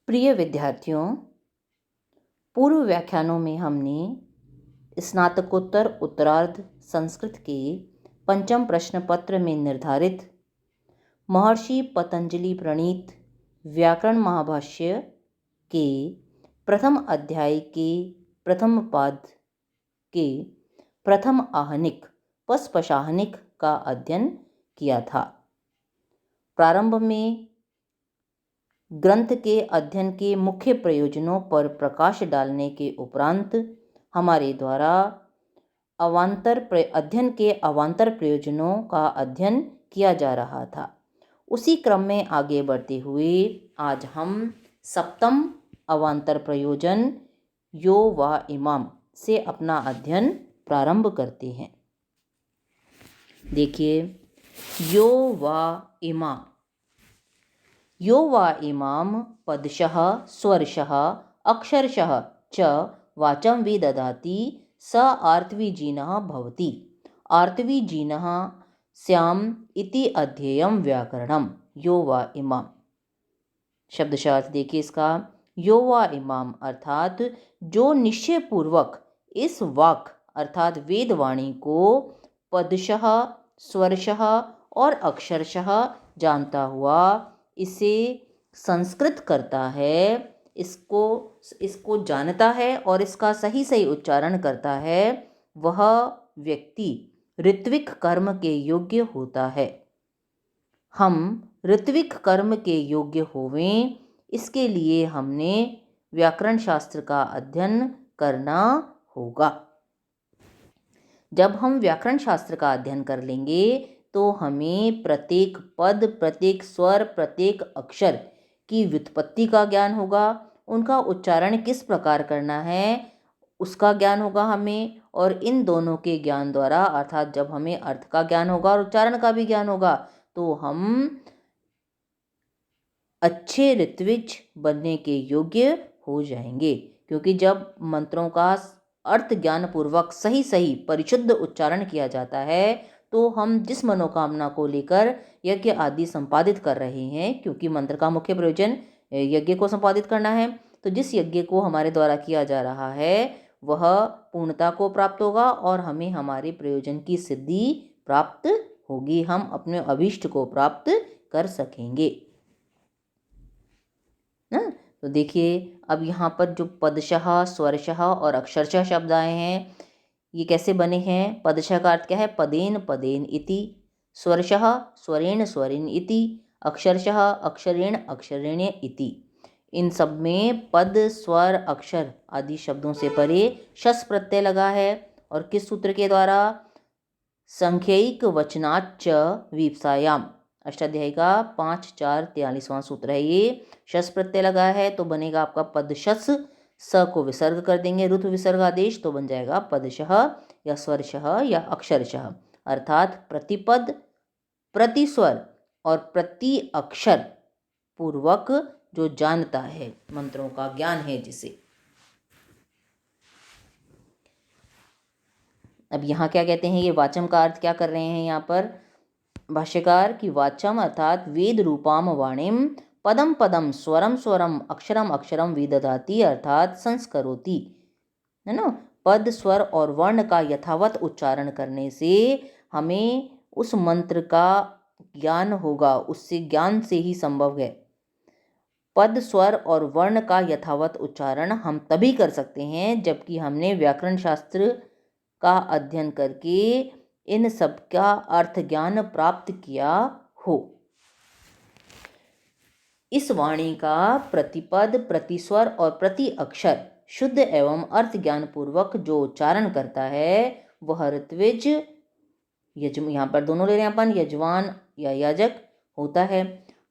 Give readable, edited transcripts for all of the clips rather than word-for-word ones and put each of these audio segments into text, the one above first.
प्रिय विद्यार्थियों, पूर्व व्याख्यानों में हमने स्नातकोत्तर उत्तरार्ध संस्कृत के पंचम प्रश्न पत्र में निर्धारित महर्षि पतंजलि प्रणीत व्याकरण महाभाष्य के प्रथम अध्याय के प्रथम पाद के प्रथम आहनिक पस्पशाहनिक का अध्ययन किया था। प्रारंभ में ग्रंथ के अध्ययन के मुख्य प्रयोजनों पर प्रकाश डालने के उपरांत हमारे द्वारा अध्ययन के अवान्तर प्रयोजनों का अध्ययन किया जा रहा था। उसी क्रम में आगे बढ़ते हुए आज हम सप्तम अवान्तर प्रयोजन यो वा इमाम से अपना अध्ययन प्रारंभ करते हैं। देखिए, यो वा इमाम। यो वा इमाम पदशः स्वरशः अक्षरशः च वाचं विदधाति स आर्तवीजिनः भवति। आर्तवीजिनः स्याम् इति अध्येयं व्याकरणम्। यो वा इमाम शब्दशास्त्र देखिए इसका। यो वा इमाम अर्थात जो निश्चय पूर्वक इस वाक अर्थात वेदवाणी को पदशः स्वरशः और अक्षरशः जानता हुआ इसे संस्कृत करता है, इसको जानता है और इसका सही सही उच्चारण करता है, वह व्यक्ति ऋत्विक कर्म के योग्य होता है। हम ऋत्विक कर्म के योग्य होवें, इसके लिए हमने व्याकरण शास्त्र का अध्ययन करना होगा। जब हम व्याकरण शास्त्र का अध्ययन कर लेंगे तो हमें प्रत्येक पद, प्रत्येक स्वर, प्रत्येक अक्षर की व्युत्पत्ति का ज्ञान होगा, उनका उच्चारण किस प्रकार करना है उसका ज्ञान होगा हमें। और इन दोनों के ज्ञान द्वारा अर्थात जब हमें अर्थ का ज्ञान होगा और उच्चारण का भी ज्ञान होगा तो हम अच्छे ऋत्विज बनने के योग्य हो जाएंगे। क्योंकि जब मंत्रों का अर्थ ज्ञान पूर्वक सही सही परिशुद्ध उच्चारण किया जाता है तो हम जिस मनोकामना को लेकर यज्ञ आदि संपादित कर रहे हैं, क्योंकि मंत्र का मुख्य प्रयोजन यज्ञ को संपादित करना है, तो जिस यज्ञ को हमारे द्वारा किया जा रहा है वह पूर्णता को प्राप्त होगा और हमें हमारे प्रयोजन की सिद्धि प्राप्त होगी। हम अपने अभीष्ट को प्राप्त कर सकेंगे ना। तो देखिए, अब यहाँ पर जो पदशः, स्वरशः और अक्षरशः शब्द आए हैं, ये कैसे बने हैं? पदशः का अर्थ क्या है? पदेन पदेन इति। स्वरशः स्वरेण स्वरेण इति। अक्षरशः अक्षरेण अक्षरेण इति। इन सब में पद, स्वर, अक्षर आदि शब्दों से परे शस प्रत्यय लगा है। और किस सूत्र के द्वारा? संख्यिक वचनाच्च वीप्सायाम, अष्टाध्यायी का 5-4-43वां सूत्र है ये। शस प्रत्यय लगा है तो बनेगा आपका पदशस। स को विसर्ग कर देंगे, रुत्व विसर्ग आदेश, तो बन जाएगा पदशः या स्वरशः या अक्षरशः। अर्थात प्रतिपद, प्रतिस्वर और प्रति अक्षर पूर्वक जो जानता है, मंत्रों का ज्ञान है जिसे। अब यहाँ क्या कहते हैं, ये वाचम का अर्थ क्या कर रहे हैं यहाँ पर भाष्यकार की? वाचम अर्थात वेद रूपाम वाणीम पदम पदम स्वरम स्वरम अक्षरम अक्षरम विदधाति अर्थात संस्करोति, है ना। पद, स्वर और वर्ण का यथावत उच्चारण करने से हमें उस मंत्र का ज्ञान होगा, उससे ज्ञान से ही संभव है। पद, स्वर और वर्ण का यथावत उच्चारण हम तभी कर सकते हैं जबकि हमने व्याकरण शास्त्र का अध्ययन करके इन सब का अर्थ ज्ञान प्राप्त किया हो। इस वाणी का प्रतिपद, प्रतिस्वर और प्रति अक्षर शुद्ध एवं अर्थ ज्ञान पूर्वक जो उच्चारण करता है वह ऋत्विज, यहाँ पर दोनों ले रहे हैं अपन, यजमान या याजक होता है।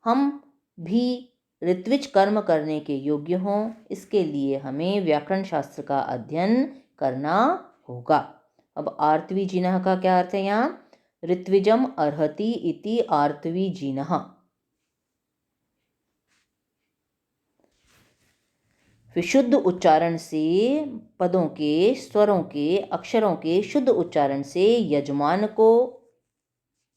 हम भी ऋत्विज कर्म करने के योग्य हों, इसके लिए हमें व्याकरण शास्त्र का अध्ययन करना होगा। अब आर्तवीजिनः का क्या अर्थ है यहाँ? ऋत्विजम अर्हति इति आर्तवीजिनः। विशुद्ध उच्चारण से, पदों के, स्वरों के, अक्षरों के शुद्ध उच्चारण से यजमान को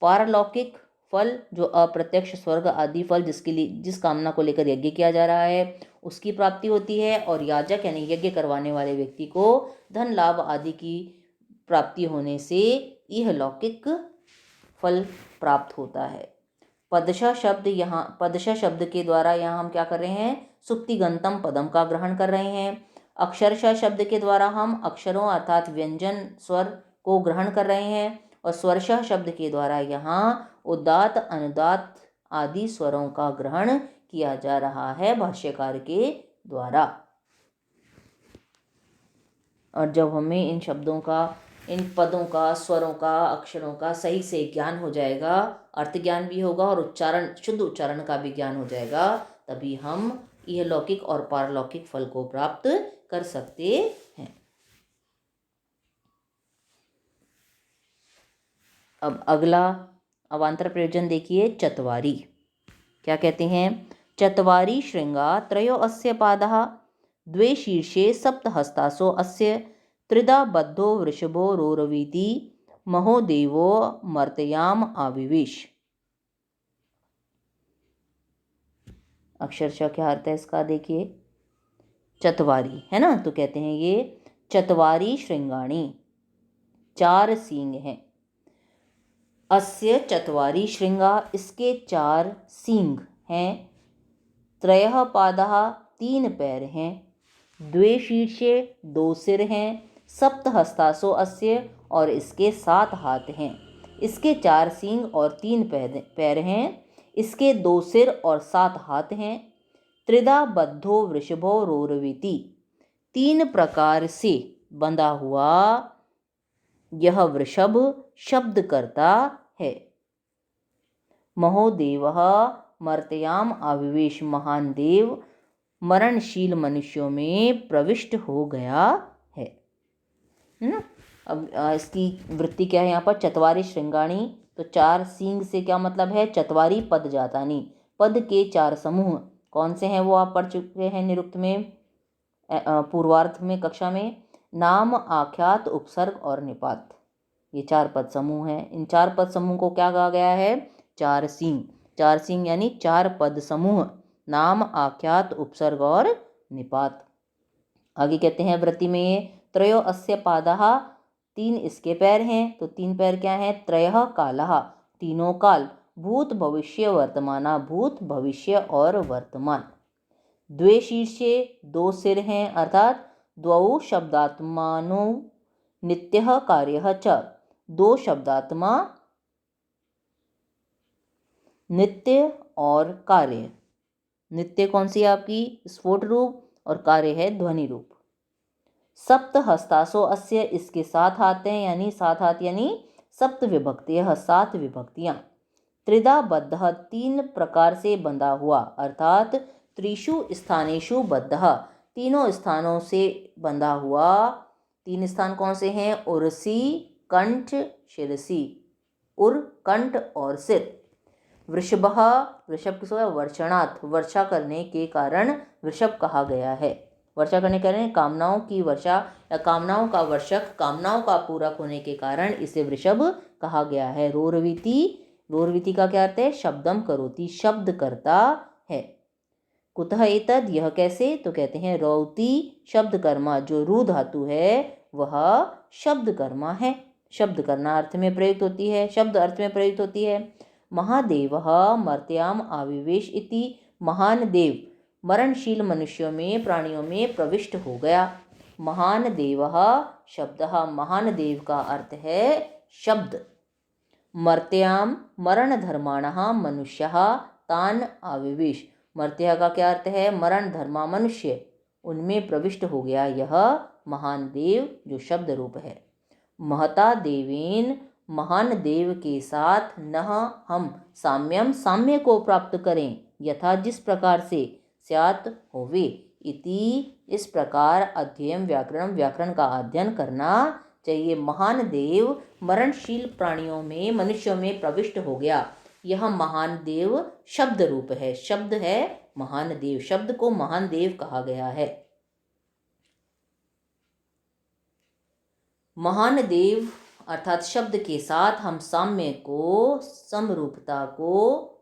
पारलौकिक फल, जो अप्रत्यक्ष स्वर्ग आदि फल जिसके लिए जिस कामना को लेकर यज्ञ किया जा रहा है, उसकी प्राप्ति होती है, और याजक यानी यज्ञ करवाने वाले व्यक्ति को धन लाभ आदि की प्राप्ति होने से यह लौकिक फल प्राप्त होता है। पदशः शब्द के द्वारा यहाँ हम क्या कर रहे हैं, सुप्तिगंतम पदम का ग्रहण कर रहे हैं। अक्षरशः शब्द के द्वारा हम अक्षरों अर्थात व्यंजन स्वर को ग्रहण कर रहे हैं, और स्वरशः शब्द के द्वारा यहाँ उदात्त अनुदात्त आदि स्वरों का ग्रहण किया जा रहा है भाष्यकार के द्वारा। और जब हमें इन शब्दों का, इन पदों का, स्वरों का, अक्षरों का सही से ज्ञान हो जाएगा, अर्थ ज्ञान भी होगा और उच्चारण, शुद्ध उच्चारण का भी ज्ञान हो जाएगा, तभी हम यह लौकिक और पारलौकिक फल को प्राप्त कर सकते हैं। अब अगला अवान्तर प्रयोजन देखिए, चत्वारी। क्या कहते हैं, चत्वारी श्रृंगा त्रयो अस्य पादः द्वे शीर्षे सप्तहस्तासो अस्य त्रिधा बद्धो वृषभो रोरवीति महोदेवो मर्तयाम आविवेश। अक्षरशः क्या अर्थ है इसका देखिए, चत्वारी है ना, तो कहते हैं ये चत्वारी श्रृंगाणी, 4 सींग हैं। अस्य चत्वारी श्रृंगा, इसके 4 सींग हैं। त्रयः पादः, 3 पैर हैं। द्वे शीर्षे, 2 सिर हैं। सप्तहस्तासो अस्य, और इसके 7 हाथ हैं। इसके 4 सींग और 3 पैर हैं। इसके 2 सिर और 7 हाथ हैं। त्रिधा बद्धो वृषभो रोरवीति, 3 प्रकार से बंधा हुआ यह वृषभ शब्द करता है। महोदेवः मर्त्याम आविवेश, महान देव मरणशील मनुष्यों में प्रविष्ट हो गया है ना। अब इसकी वृत्ति क्या है यहाँ पर, चत्वारी श्रृंगाणी, तो 4 सींग से क्या मतलब है, चत्वारी पद जातानी, पद के 4 समूह कौन से हैं वो आप पढ़ चुके हैं निरुक्त में, पूर्वार्ध में कक्षा में। नाम, आख्यात, उपसर्ग और निपात, ये 4 पद समूह हैं। इन 4 पद समूह को क्या कहा गया है, 4 सींग। 4 सींग यानी 4 पद समूह, नाम, आख्यात, उपसर्ग और निपात। आगे कहते हैं वृत्ति में, त्रयो अस्य पादः, 3 इसके पैर हैं, तो 3 पैर क्या हैं, त्रयः कालः, तीनों काल, भूत भविष्य वर्तमाना, भूत भविष्य और वर्तमान। द्वे शीर्षे, 2 सिर हैं, अर्थात द्वौ शब्दात्मानो नित्यः कार्यः च, 2 शब्दात्मा, नित्य और कार्य। नित्य कौन सी है आपकी, स्फोट रूप, और कार्य है ध्वनि रूप। सप्तहस्तासो अस्य, इसके 7 हाथ हैं, यानी 7 हाथ यानी सप्त विभक्तियः, 7 विभक्तियां। त्रिधा बद्धः, 3 प्रकार से बंधा हुआ, अर्थात त्रिषु स्थानेषु बद्धः, तीनों स्थानों से बंधा हुआ। 3 स्थान कौन से हैं, उरसी, कंठ, शिरसी। उर, कंठ और सिर। वृषभः, वृषभ किसको, वर्षणात्, वर्षा करने के कारण वृषभ कहा गया है। वर्षा करने के कारण कामनाओं की वर्षा या कामनाओं का वर्षक, कामनाओं का पूरक होने के कारण इसे वृषभ कहा गया है। रोरवीति, रोरवीति का क्या अर्थ है, शब्दम करोति, शब्द करता है। कुतः एतद, यह कैसे, तो कहते हैं रौति शब्द कर्मा, जो रू धातु है वह शब्द कर्मा है, शब्द करना अर्थ में प्रयुक्त होती है, शब्द अर्थ में प्रयुक्त होती है। महादेवः मर्त्याम आविवेश इति, महान देव मरणशील मनुष्यों में, प्राणियों में प्रविष्ट हो गया। महान देवः शब्दः, महान देव का अर्थ है शब्द। मर्त्याम मरण धर्माणः मनुष्यः तान आविवेश, मर्त्य का क्या अर्थ है, मरण धर्मा मनुष्य, उनमें प्रविष्ट हो गया यह महान देव जो शब्द रूप है। महता देवेन, महान देव के साथ नह हम साम्यम, साम्य को प्राप्त करें, यथा जिस प्रकार से, स्यात् होवे, इति इस प्रकार, अध्ययन व्याकरण, व्याकरण का अध्ययन करना चाहिए। महान देव मरणशील प्राणियों में, मनुष्यों में प्रविष्ट हो गया, यह महान देव शब्द रूप है, शब्द है महान देव, शब्द को महान देव कहा गया है। महान देव अर्थात शब्द के साथ हम साम्य को, समरूपता को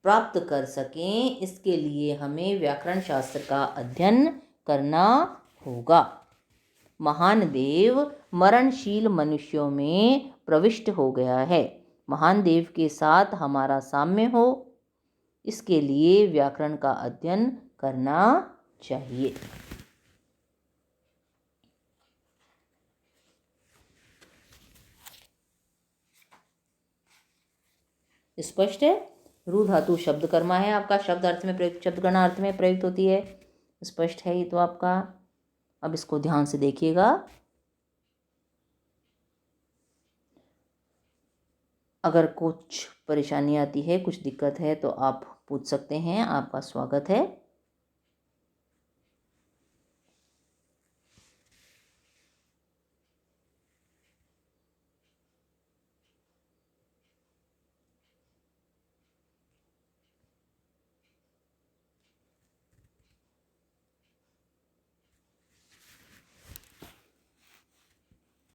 प्राप्त कर सकें, इसके लिए हमें व्याकरण शास्त्र का अध्ययन करना होगा। महान देव मरणशील मनुष्यों में प्रविष्ट हो गया है। महान देव के साथ हमारा साम्य हो, इसके लिए व्याकरण का अध्ययन करना चाहिए। स्पष्ट है? रु धातु शब्द कर्मा है आपका, शब्द अर्थ में प्रयुक्त, शब्द गणना अर्थ में प्रयुक्त होती है। स्पष्ट है ये तो आपका। अब इसको ध्यान से देखिएगा। अगर कुछ परेशानी आती है, कुछ दिक्कत है तो आप पूछ सकते हैं, आपका स्वागत है।